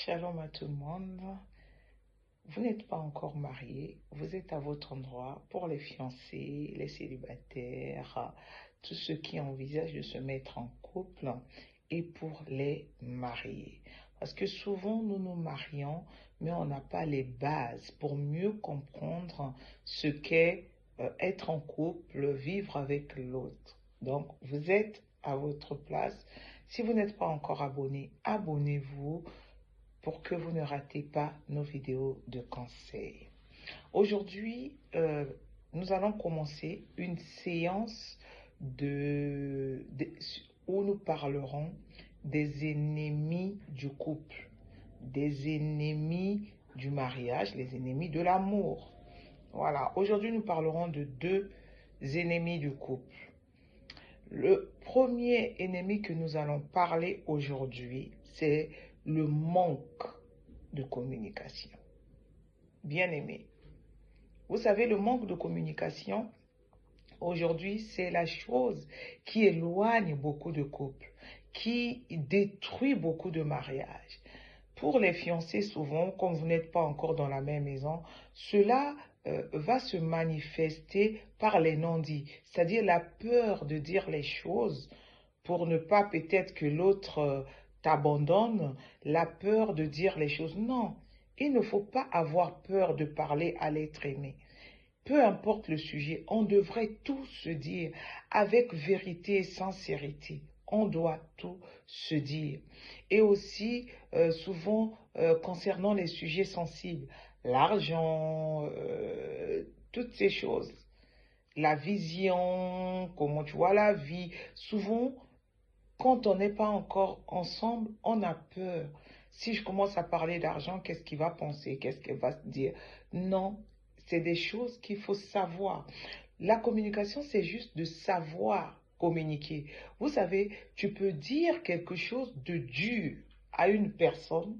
Shalom à tout le monde. Vous n'êtes pas encore marié, vous êtes à votre endroit pour les fiancés, les célibataires, tous ceux qui envisagent de se mettre en couple et pour les mariés. Parce que souvent nous nous marions, mais on n'a pas les bases pour mieux comprendre ce qu'est être en couple, vivre avec l'autre. Donc vous êtes à votre place. Si vous n'êtes pas encore abonné, abonnez-vous pour que vous ne ratez pas nos vidéos de conseils. Aujourd'hui, nous allons commencer une séance où nous parlerons des ennemis du couple, des ennemis du mariage, les ennemis de l'amour. Voilà, aujourd'hui nous parlerons de deux ennemis du couple. Le premier ennemi que nous allons parler aujourd'hui, c'est le manque de communication. Bien aimé, vous savez, le manque de communication, aujourd'hui, c'est la chose qui éloigne beaucoup de couples, qui détruit beaucoup de mariages. Pour les fiancés, souvent, comme vous n'êtes pas encore dans la même maison, cela va se manifester par les non-dits, c'est-à-dire la peur de dire les choses pour ne pas peut-être que l'autre t'abandonne, la peur de dire les choses. Non, il ne faut pas avoir peur de parler à l'être aimé. Peu importe le sujet, on devrait tout se dire avec vérité et sincérité. On doit tout se dire. Et aussi, souvent, concernant les sujets sensibles, l'argent, toutes ces choses, la vision, comment tu vois la vie, souvent, quand on n'est pas encore ensemble, on a peur. Si je commence à parler d'argent, qu'est-ce qu'il va penser? Qu'est-ce qu'il va se dire? Non, c'est des choses qu'il faut savoir. La communication, c'est juste de savoir communiquer. Vous savez, tu peux dire quelque chose de dur à une personne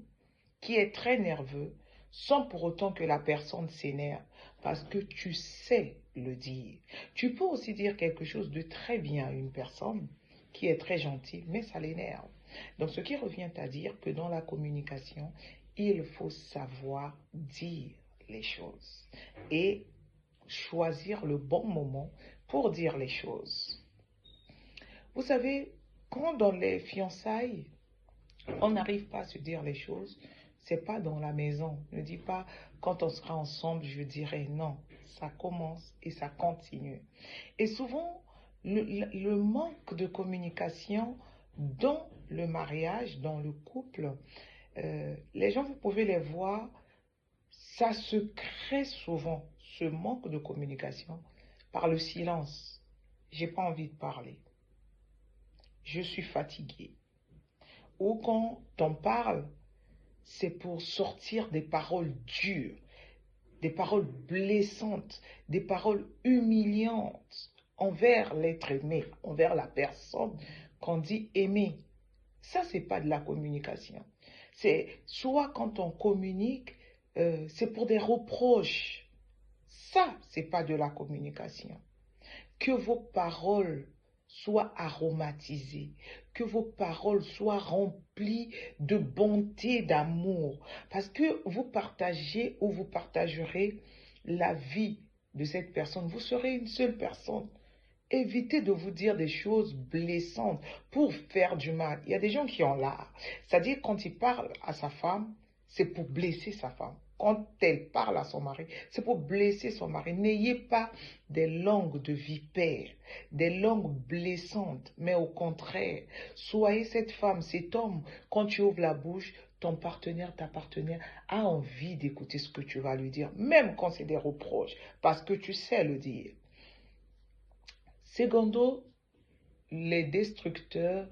qui est très nerveuse, sans pour autant que la personne s'énerve, parce que tu sais le dire. Tu peux aussi dire quelque chose de très bien à une personne qui est très gentille, mais ça l'énerve. Donc, ce qui revient à dire que dans la communication, il faut savoir dire les choses et choisir le bon moment pour dire les choses. Vous savez, quand dans les fiançailles, on n'arrive pas à se dire les choses, c'est pas dans la maison. Ne dis pas, quand on sera ensemble, je dirai non. Ça commence et ça continue. Et souvent, le manque de communication dans le mariage, dans le couple, les gens, vous pouvez les voir, ça se crée souvent, ce manque de communication, par le silence. J'ai pas envie de parler. Je suis fatiguée. Ou quand on parle, c'est pour sortir des paroles dures, des paroles blessantes, des paroles humiliantes envers l'être aimé, envers la personne qu'on dit aimer. Ça, c'est pas de la communication. C'est soit quand on communique, c'est pour des reproches. Ça, c'est pas de la communication. Que vos paroles soient aromatisées, que vos paroles soient remplies de bonté, d'amour, parce que vous partagez ou vous partagerez la vie de cette personne. Vous serez une seule personne. Évitez de vous dire des choses blessantes pour faire du mal. Il y a des gens qui ont l'art. C'est-à-dire quand il parle à sa femme, c'est pour blesser sa femme. Quand elle parle à son mari, c'est pour blesser son mari. N'ayez pas des langues de vipère, des langues blessantes, mais au contraire, soyez cette femme, cet homme. Quand tu ouvres la bouche, ton partenaire, ta partenaire a envie d'écouter ce que tu vas lui dire, même quand c'est des reproches, parce que tu sais le dire. Secondo, les destructeurs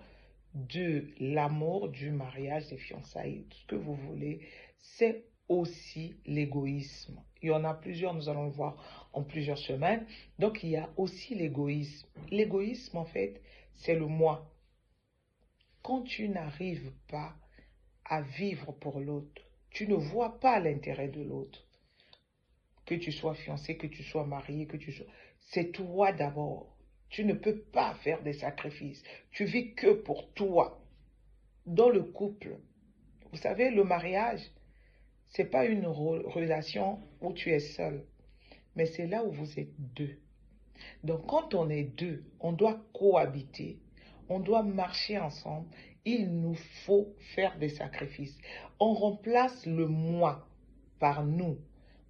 de l'amour, du mariage, des fiançailles, tout ce que vous voulez, c'est aussi l'égoïsme. Il y en a plusieurs, nous allons le voir en plusieurs semaines. Donc, il y a aussi l'égoïsme. L'égoïsme, en fait, c'est le moi. Quand tu n'arrives pas à vivre pour l'autre, tu ne vois pas l'intérêt de l'autre. Que tu sois fiancé, que tu sois marié, que tu sois... C'est toi d'abord. Tu ne peux pas faire des sacrifices. Tu vis que pour toi. Dans le couple, Vous savez, le mariage, c'est pas une relation où tu es seul, mais c'est là où vous êtes deux. Donc, quand on est deux, on doit cohabiter, on doit marcher ensemble. Il nous faut faire des sacrifices. On remplace le moi par nous,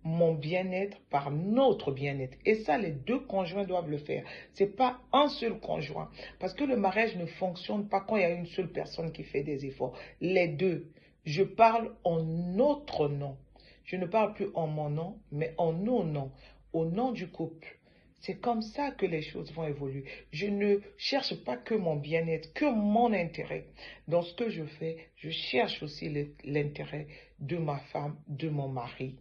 mon bien-être par notre bien-être. Et ça, les deux conjoints doivent le faire. Ce n'est pas un seul conjoint. Parce que le mariage ne fonctionne pas quand il y a une seule personne qui fait des efforts. Les deux. Je parle en notre nom. Je ne parle plus en mon nom, mais en nos noms, au nom du couple. C'est comme ça que les choses vont évoluer. Je ne cherche pas que mon bien-être, que mon intérêt. Dans ce que je fais, je cherche aussi l'intérêt de ma femme, de mon mari.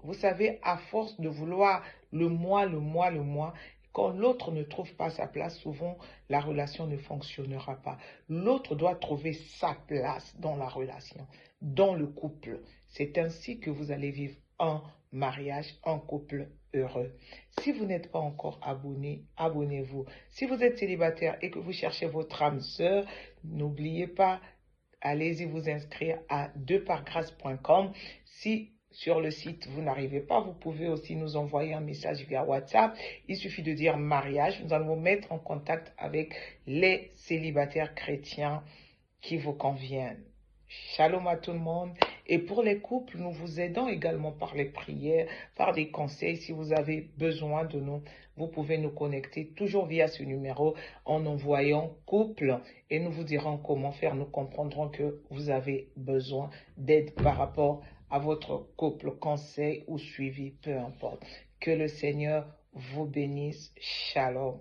Vous savez, à force de vouloir le moi, quand l'autre ne trouve pas sa place, souvent la relation ne fonctionnera pas. L'autre doit trouver sa place dans la relation, dans le couple. C'est ainsi que vous allez vivre un mariage, un couple heureux. Si vous n'êtes pas encore abonné, abonnez-vous. Si vous êtes célibataire et que vous cherchez votre âme sœur, n'oubliez pas, allez-y vous inscrire à deuxpargrâce.com. Si sur le site vous n'arrivez pas, vous pouvez aussi nous envoyer un message via WhatsApp. Il suffit de dire mariage. Nous allons vous mettre en contact avec les célibataires chrétiens qui vous conviennent. Shalom à tout le monde. Et pour les couples, nous vous aidons également par les prières, par des conseils. Si vous avez besoin de nous, vous pouvez nous connecter toujours via ce numéro en envoyant couple et nous vous dirons comment faire. Nous comprendrons que vous avez besoin d'aide par rapport à votre couple, conseil ou suivi, peu importe. Que le Seigneur vous bénisse. Shalom.